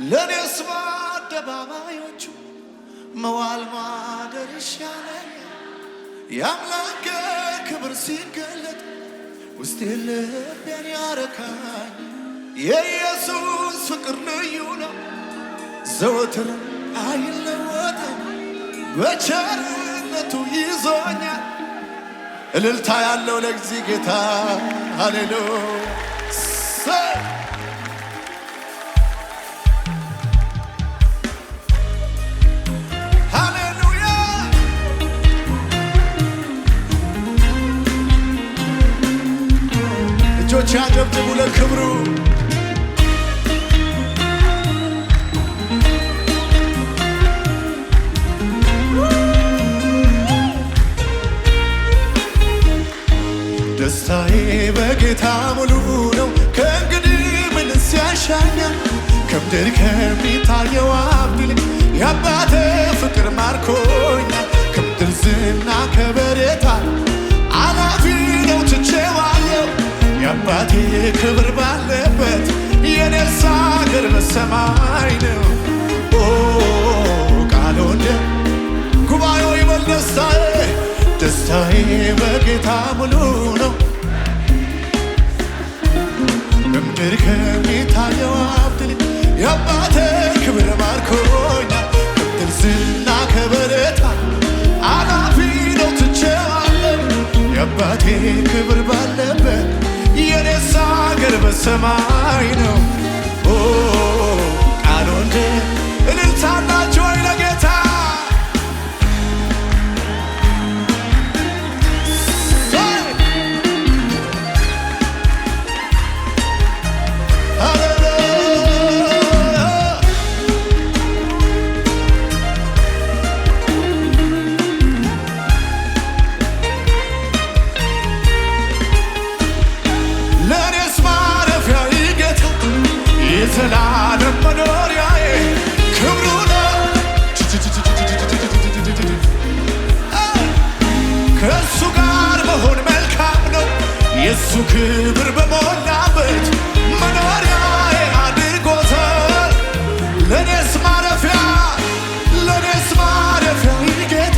ለኔስ በአደባባዮቹ መዋል ማደር ይሻለኛል። የአምላክ ክብር ሲገለጥ ውስጤ ልቤን ያረካኝ። የኢየሱስ ፍቅር ልዩ ነው፣ ዘወትር አይለወጥም። በቸርነቱ ይዞኛል። እልልታ ያለው ለዚህ ጌታ ሃሌሉያ። እጆች ያጨብጭቡ ለክብሩ። ደስታዬ በጌታ ሙሉ ነው። ከእንግዲህ ምንስ ያሻኛል? ከምድር ከሚታየው ሀብት ይልቅ የአባቴ ፍቅር ማርኮኛል። ከምድር ዝና ከበሬታ አላፊ ነው ትቼዋለሁ። የአባቴ ክብር ባለበት የኔስ አገር በሰማይ ነው። ቃሉ እንደ ጉባኤው ይበል ደስታዬ ደስታዬ በጌታ ሙሉ ነው። በምድር ከሚታየው ሀብት ይልቅ የአባቴ ክብር ማርኮኛል። ከምድር ዝና ከበሬታ አላፊ ነው ትቼዋለሁ። የአባቴ ክብር ባለበት የኔስ አገር በሰማይ ነው። ቃሉ እንደ እልልታላችሁ ወይ ለጌታ የዘላለም መኖሪያዬ ክብሩ ነው። ከእሱ ጋር መሆን መልካም ነው። የእሱ ክብር በሞላበት መኖሪያዬ አድርጎታል። ለኔስ ማረፊያ ጌታ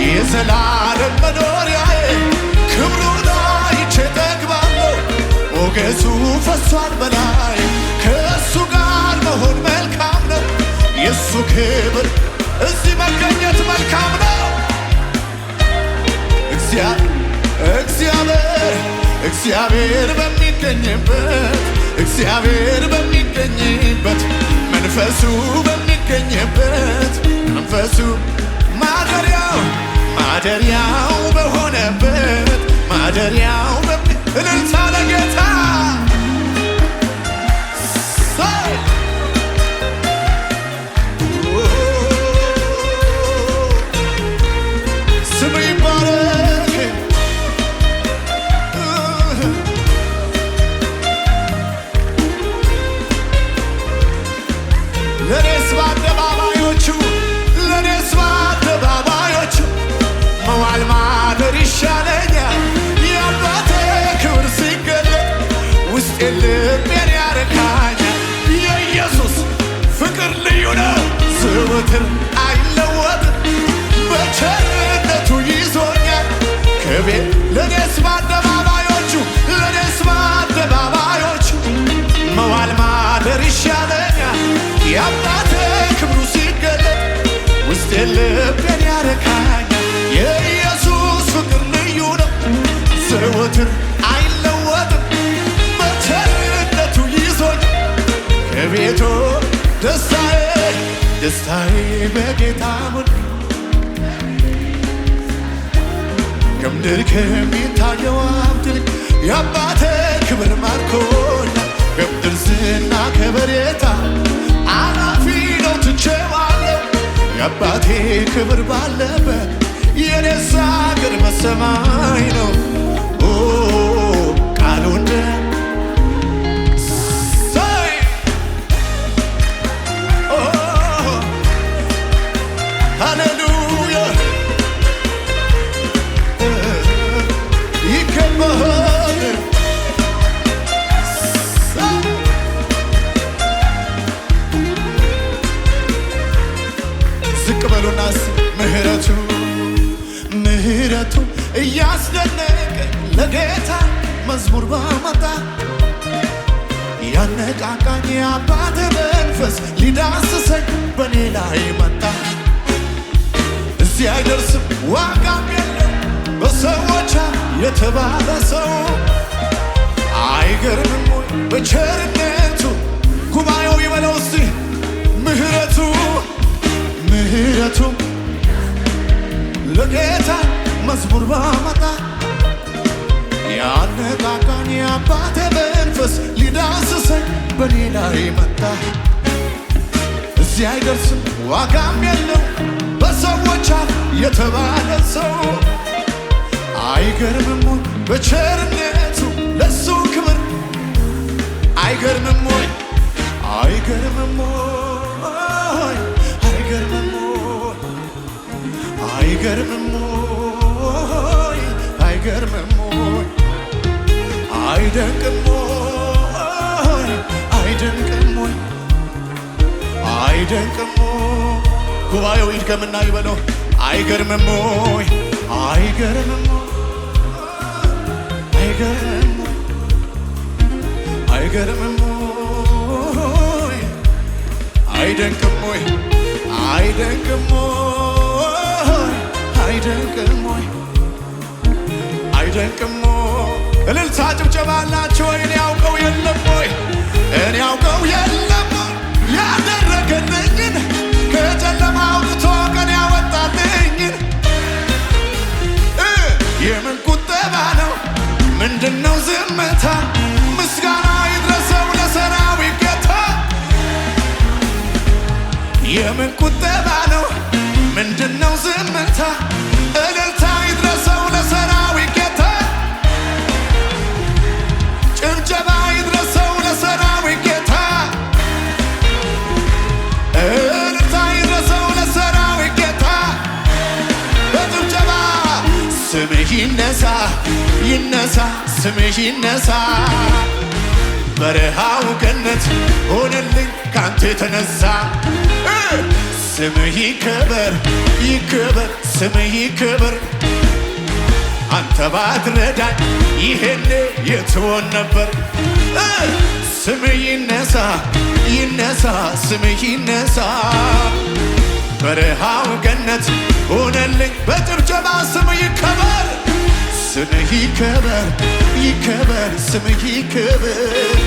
የዘላለም መኖሪያዬ ክብሩ ነው። አይቼ ጠግባለሁ። ሞገሱ ፈሷል በላይ ከእሱ ጋር መሆን መልካም ነው። የእሱ ክብር እዚህ መገኘት መልካም ነው። እግዚአብሔር በሚገኝበት መንፈሱ በሚገኝበት መንፈሱ ማደሪያው በሆነበት ማደሪያው እልልታ ለጌታ ስም ይባረክ። ለኔስ በአደባባዮቹ መዋል ማደር ይሻለኛል። የአባቴ ክብር ሲገለጥ ውስጤ ልቤን ያረካኛል። የኢየሱስ ፍቅር ልዩ ነው፣ ዘወትር አይለወጥም። በቸርነቱ ይዞኛል ከቤት ለኔስ በአደባባዮቹ መዋል ማደር ይሻለኛል። የአባቴ ክብሩ ሲገለጥ ውስጤ ልቤን ያረካኛል። የኢየሱስ ፍቅር ልዩ ነው፣ ዘወትር አይለወጥም። በቸርነቱ ይዞኛል ከቤቱ ደስታዬ በጌታ ሙሉ ከምድር ከሚታየው ሀብት ይልቅ የአባቴ ክብር ማርኮኛል። ከምድር ዝና ከበሬታ አላፊ ነው ትቼዋለሁ። የአባቴ ክብር ባለበት የኔስ አገር በሰማይ ነው። ቃሉ እንደ ሃሌሉያ ይከበራል። ዝቅ በሉናስ ምህረቱ ምህረቱ እያስደነቀኝ ለጌታ መዝሙር ባመጣ ያነቃቃኝ የአባቴ መንፈስ ሊዳስሰኝ በኔ ላይ መጣ። እዚህ አይደርስም ዋጋም የለም በሰዎች የተባለ ሰው አይገርምም ወይ በቸርነቱ ጉባኤው ይበለው እስቲ ምህረቱ ምህረቱ ለጌታ መዝሙር ባመጣ ያነቃቃኝ የአባቴ መንፈስ ሊዳስሰኝ በኔ ላይ መጣ። እዚህ አይደርስም ዋጋም የለው በሰዎች የተባለ ሰው አይገርምም ወይ በቸርነቱ ለሱ ክብር አይገርምም ወይ አይገርምም ወይ አይገርምም ወይ አይገርምም ወይ አይገርምም ወይ አይደንቅም ወይ አይደንቅም ወይ አይደንቅም ወይ ጉባኤው ይድገምና ይበለው አይገርምም ወይ አይገርምም አይገርምም አይገርምም ወይ አይደንቅም ወይ አይደንቅም ወይ አይደንቅም ወይ አይደንቅም ወይ እልልታ ጭብጨባ አላችሁ ወይ? እኔ ያውቀው የለም ወይ እኔ ያውቀው የለም ወይ ያደረገልኝን ከጨለማ አውጥቶ ቀን ያወጣልኝን የምን ቁጠባ ነው ምንድነው ዝምታ ምስጋና ይድረሰው ለሰራዊት ጌታ የምን ቁጠባ ነው ምንድነው ዝምታ እልልታ ይድረሰው ለሰራዊት ጌታ ጭብጨባ ይድረሰው ለሰራዊት ጌታ እልልታ ይድረሰው ለሰራዊት ጌታ በጭብጨባ ስምህ ይነሳ ይነሳ ስምህ ይነሳ በረሃው ገነት ሆነልኝ ካንተ የተነሳ ስምህ ይከበር ይከበር ስምህ ይከበር አንተ ባትረዳኝ ይሄኔ የትሆን ነበር ስምህ ይነሳ ይነሳ ስምህ ይነሳ በረሃው ገነት ሆነልኝ በጭብጨባ ስምህ ይከበር ስምህ ይከበር ይከበር ስምህ ይከበር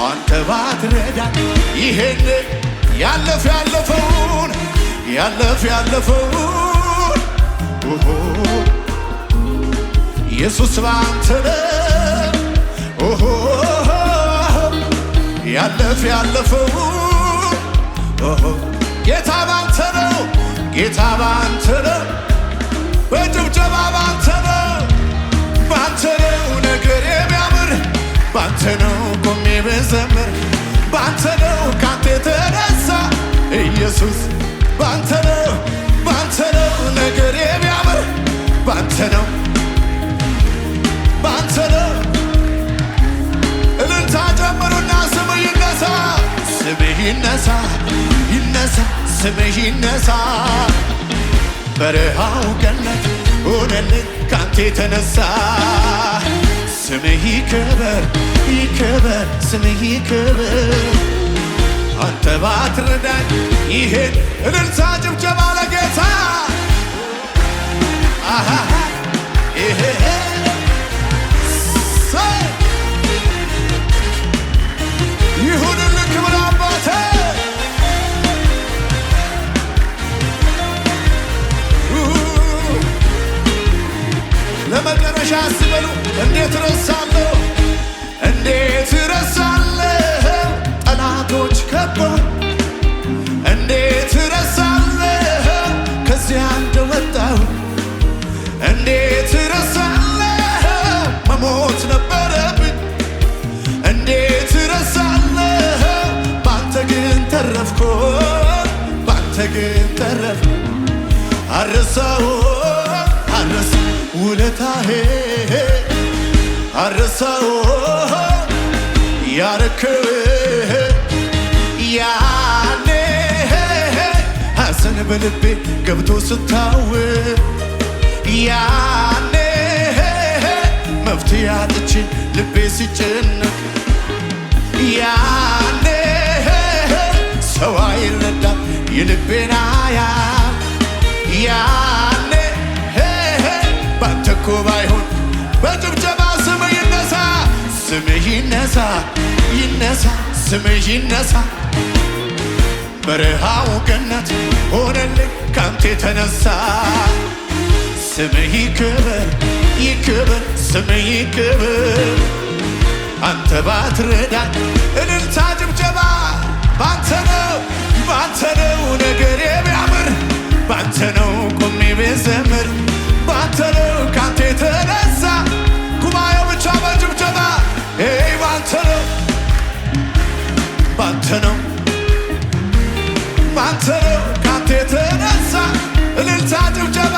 አንተ ባትረዳኝ ይሄን ያለፈውን ኢየሱስ ባንተ ነው ያለፈውን ጌታ ባንተ ነው ጌታ ባንተ ነው በጭብጨባ ባንተ ነው ባንተ ነው ነገር የሚያምር ባንተ ነው ቆሜ ብዘምር ባንተ ነው ካንተ የተነሳ ኢየሱስ ባንተ ነው ነገር የሚያምር ባንተ ነው እልልታ ጨምሩና ስምህ ይነሳ ስምህ ይነሳ ይነሳ ስምህ ይነሳ በረሃው ገነት ሆነልኝ ካንተ የተነሳ ስምህ ይከበር ይከበር ስምህ ይከበር አንተ ባትረዳኝ ይሄን እልልታ ጭብጨባ ለጌታ ይሁንልህ ክብር አባቴ ለመጨረሻ አስበሉ እንዴት ረሳለሁ እንዴት ረሳለሁ ጠላቶች ከበው እንዴት ረሳለሁ ከዚያ እንደወጣሁ እንዴት ረሳለሁ መሞት ነበረብኝ እንዴት ረሳለሁ ባንተ ግን ተረፍኩ ባንተ ግን ተረፍኩ አረሳሁ ውለታዬ አረሳሁ ያረከው ያኔ ሐዘን በልቤ ገብቶ ስታውር ያኔ መፍትሄ አጥቼ ልቤ ሲጨነቅ ያኔ ሰው አይረዳ የልቤን ያያል ያኔ ባንተ እኮ ባይሆን በጭብጨባ ስምህ ይነሳ ስምህ ይነሳ ይነሳ ስምህ ይነሳ በረሃው ገነት ሆነልኝ ካንተ የተነሳ ስምህ ይክበር ይክበር ስምህ ይክበር አንተ ባትረዳኝ እልልታ ጭብጨባ ባንተ ነው ነገር የሚያምር ባንተ ነው ቆሜ ብዘምር ባንተ ነው ካንተ የተነሳ ጉባኤው ብቻ በጭብጨባ ባንተ ነው ባንተ ነው ባንተ ነው ካንተ የተነሳ እልልታ ጭብጨባ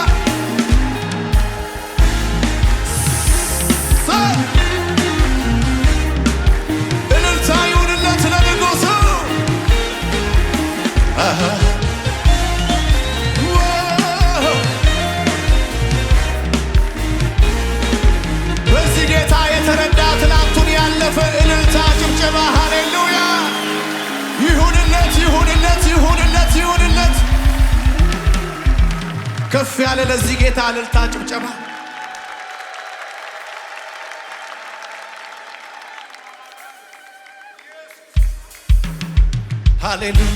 እልልታ ይሁንለት ለንጉሡ በዚህ ጌታ የተረዳ ትናንቱን ያለፈ እልልታ ጭብጨባ ሃሌሉያ ይሁንለት ይሁንለት ይሁንለት ይሁንለት ከፍ ያለ ለዚህ ጌታ እልልታ ጭብጨባ ሃሌሉያ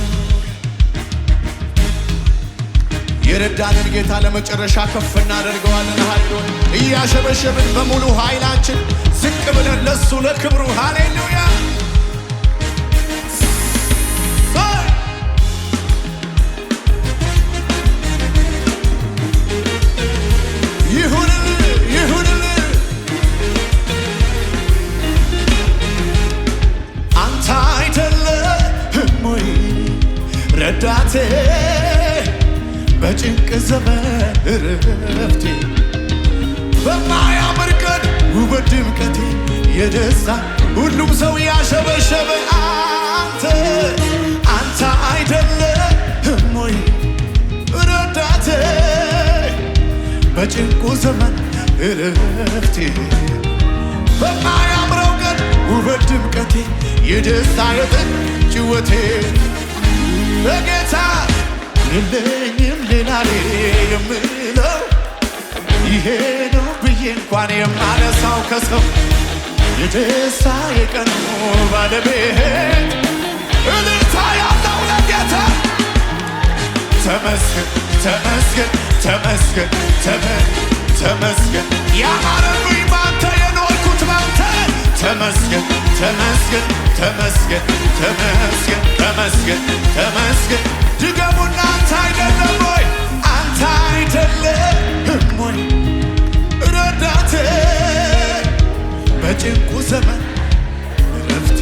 የረዳንን ጌታ ለመጨረሻ ከፍ እናደርገዋለን። ሃሌሉያ እያሸበሸብን በሙሉ ኃይላችን ዝቅ ብለን ለሱ ለክብሩ ሃሌሉያ ይሁንልህ አንተ አይደለህም ወይ ረዳቴ በጭንቅ ዘመን እረፍቴ በማያምር ቀን ውበት ድምቀቴ የደስታ ሁሉም ሰው ያሸበሸበ አንተ አይደለህም ወይ ረዳቴ በጭንቁ ዘመን እረፍቴ በማያምረው ቀን ውበት ድምቀቴ የደስታ ጭወቴ በጌታ የለኝም ሌላ የምለው ይሄ ነው ብዬ እንኳን የማነሳው ከሰው የደስታ የቀኑ ባለቤት እልልታ ያለው ለጌታ ተመስገን ተመስገን ተመስገን ተመስገን ያማረብኝ ባንተ የኖርኩት ባንተ ተመስገን ተመስገን ተመስገን ተመስገን ተመስገን ተመስገን ድገሙና አንተ አይደለም ወይ አንተ አይደለም ወይ ረዳቴ በጭንቁ ዘመን እረፍቴ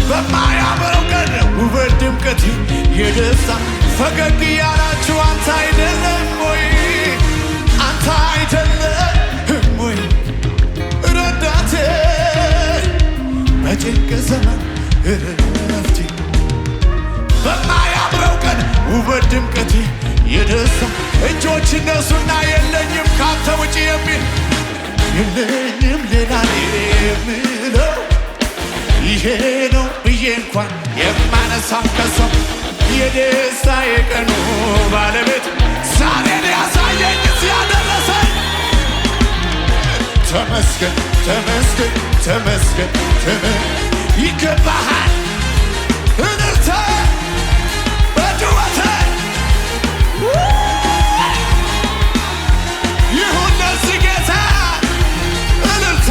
በማያምረው ቀን ውበት ድምቀቴ የደስታ ፈገግ ያላችሁ አንተ አይደለም ወይ አንተ አይደለም ወይ ረዳቴ በጭንቅ ዘመን እረፍቴ በማያምረው ቀን ውበት ድምቀቴ የደስታ እጆች እነሱና የለኝም ካንተ ውጭ የሚል የለኝም ሌላ የምለው ይሄ ነው ብዬ እንኳን የማነሳው ከሰው የደስታ የቀኑ ባለቤት ዛሬን ያሳየኝ ያደረሰኝ ተመስገን ተመስገን ተመስገን ይገባሃል እልልታ በጭወቴ ይሁን ለዚህ ጌታ እልልታ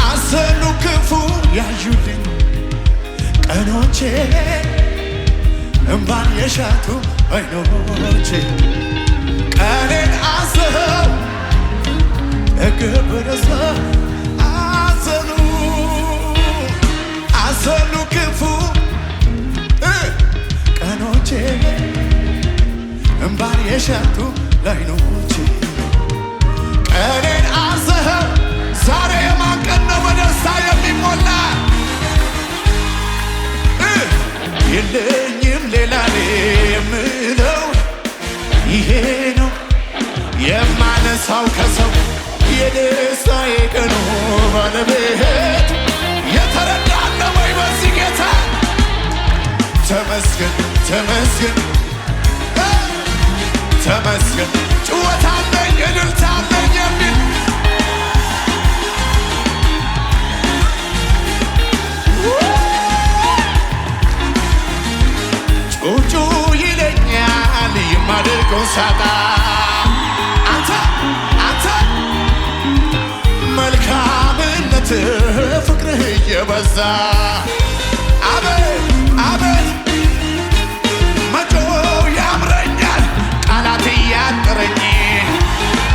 አዘኑ ክፉ ያዩልኝ ቀኖቼ እምባን የሻቱ አይኖቼ ቀኔን አስበው እግብረሰ አዘኑ ክፉ ቀኖቼ እምባን የሻቱ አይኖቼ ቀኔን አዘኸው ዛሬ የማን ቀን ነው በደስታ የሚሞላ? የለኝም ሌላ የምለው ይሄ ነው የማነሳው ከሰው የደስታዬ ቀኑ ባለቤት የተረዳለ ወይ በዚህ ጌታ? ተመስገን ተመስገን ተመስገን ጭወት አለኝ እልልታ አለኝ የሚል ጩጩ ይለኛል የማደርገውን ሳጣ አንተ መልካምነትህ ፍቅርህ እየበዛ አቤት አቤት መጮህ ያምረኛል ቃላት እያጠረኝ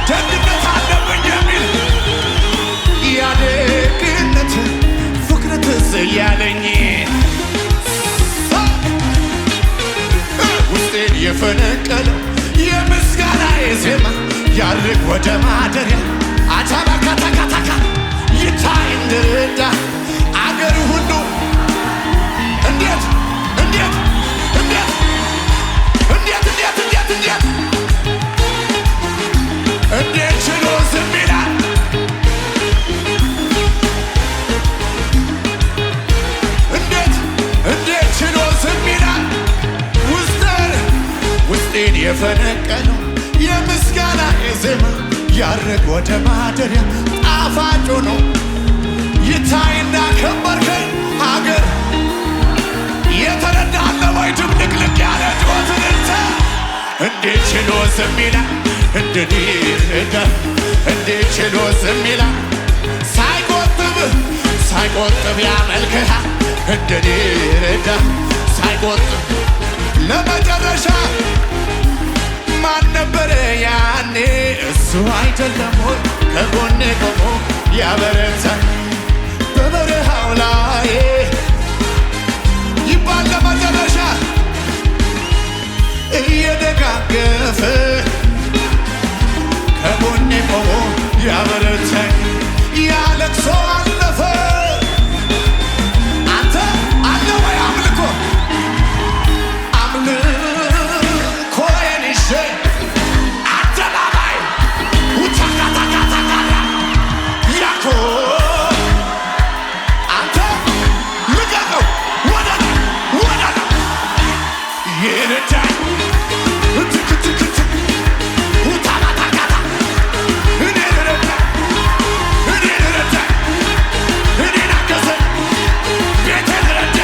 ደግነት አለብኝ የሚል ያደግነት ፍቅር ትዝ እያለኝ ውስጤን የፈነቀለው የምስጋናዬ ዜማ ያርግ ወደ ማደሪያ አቻባካታካታካ ይታይ እንድረዳ አገር ሁሉ እንዴት እንዴት እንዴት እንዴት እንዴት እንዴት እንዴት እንዴት ችሎ ዝም ይላል? እንዴት እንዴት ችሎ ዝም ይላል? ውስጤን የፈነቀለው የምስጋና ዜማ ያርግ ወደ ማደሪያ ጣፋጭ ነው ይታይ እንዳከበርከኝ ሀገር የተረዳለ ወይ ድብልቅልቅ ያለ ጩኸትንተ እንዴት ችሎ ዝም ይላል? እንዴት ችሎ ዝም ይላል? ሳይቆጥብ ያመልክሃል እንደኔ ረዳ ሳይቆጥብ ለመጨረሻ ማን ነበረ ያኔ? እሱ አይደለም ሆይ ከጎኔ ቆሞ ያበረታል በበረሃው ላይ ይባል ለመጨረሻ እየደጋገፈ ከጎኔ ቆሞ ያበረታል ያለቅሶ አለፈ። አንተ አለ ወይ አምልኮ አደባባይ ውታካታካታካላ ያኮ አንተ ልቀቀው ወደ ይረዳል ትክትክት ውታካታካታ እኔን ረዳ እኔን አገዘኝ ቤቴን ረዳ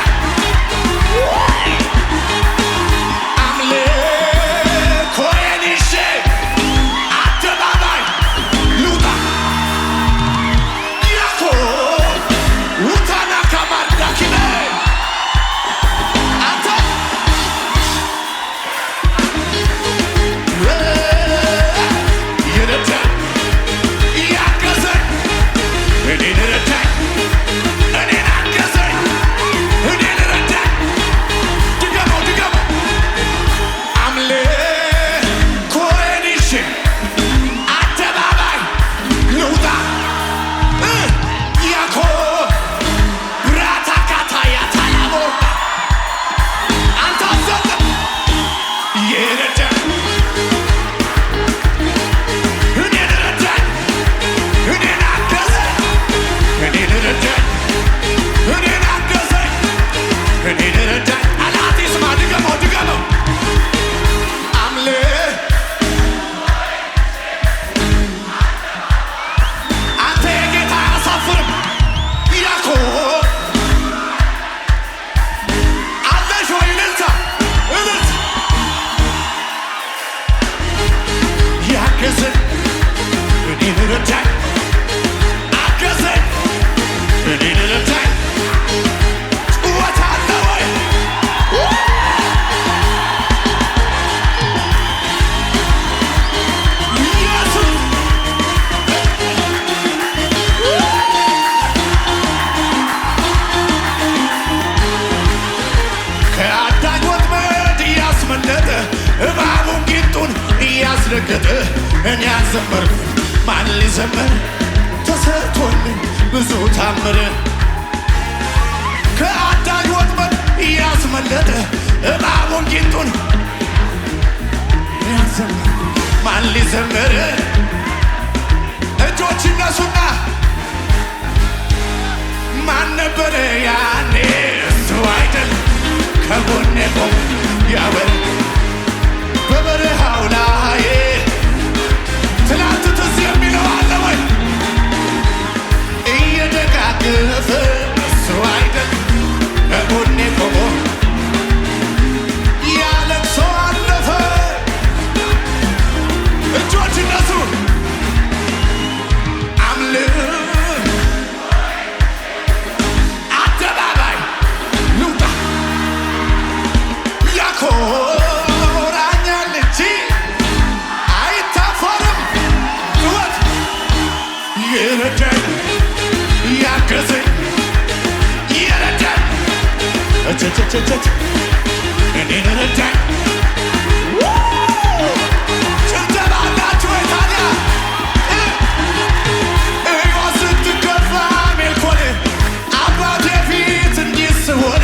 እኔ አዘመርኩ ማን ሊዘምር ተሰጥቶልኝ ብዙ ታምር ከአዳኝ ወጥመድ እያስመለጠ እባቡን ጊንጡን ያዘምር ማን ሊዘምር እጆች ይነሱና ማን ነበረ ያኔ እሱ አይደል ከጎኔ ቆሞ ያበል በበረሃው ላይ ትናንት ትዝ የሚለው አለ ወይ እየደጋገፈ እሱ አይደል ከጎኔ ቆሞ ያለቅሶ አለፈ እጆች እነሱ አምልክ አደባባይ ልውጣ ያኮራኛል እንጂ አይታፈርም ጩኸት ይረዳኝ ያገዘኝ ይረዳኝ እቸቸቸቸች እኔን ረዳኝ ጭብጨባ አላችሁ ወይ ታዲያ እዮ ስትከፋ ሜልኮን አባቴ ፊት እንዲህ ስሆን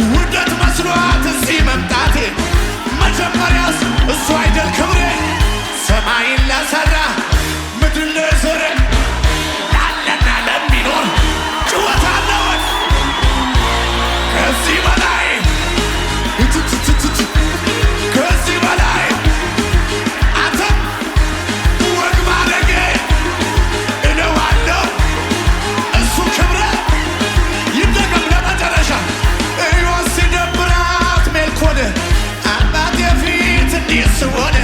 ውርደት መስሏት እዚህ መምጣቴ መጀመሪያስ እሱ አይደል ክብሬ ሰማይን ለሠራ ምድርን ለዘረ ላለና ለሚኖር ጭወት አለወት ከዚህ በላይ ከዚህ በላይ አንተ ወግ ማድረጌ እለዋለሁ እሱ ክብረ ይደገም ለመጨረሻ እዮን ሲደብራት ሜልኮን አባቴ ፊት እንዲህ ስሆን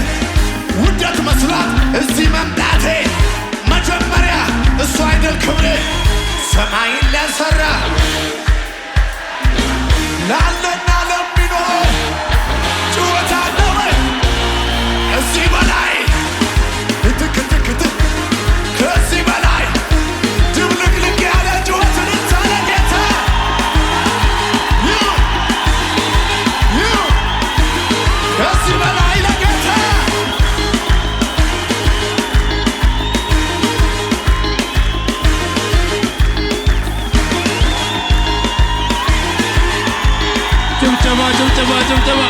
ውርደት መስሏት እዚህ መምጣቴ መጀመሪያ እሱ አይደል ክብሬ ሰማይን ለሠራ ላለና ለሚኖር ጩኸት አለ ወይ ከዚህ በላይ ትክትክት ከዚህ በላይ ድብልቅልቅ ያለ ጩኸትን ታለ ጌታ ከዚህ በላይ ለጌታ ጭብጨባ ጭብጨባ ጭብጨባ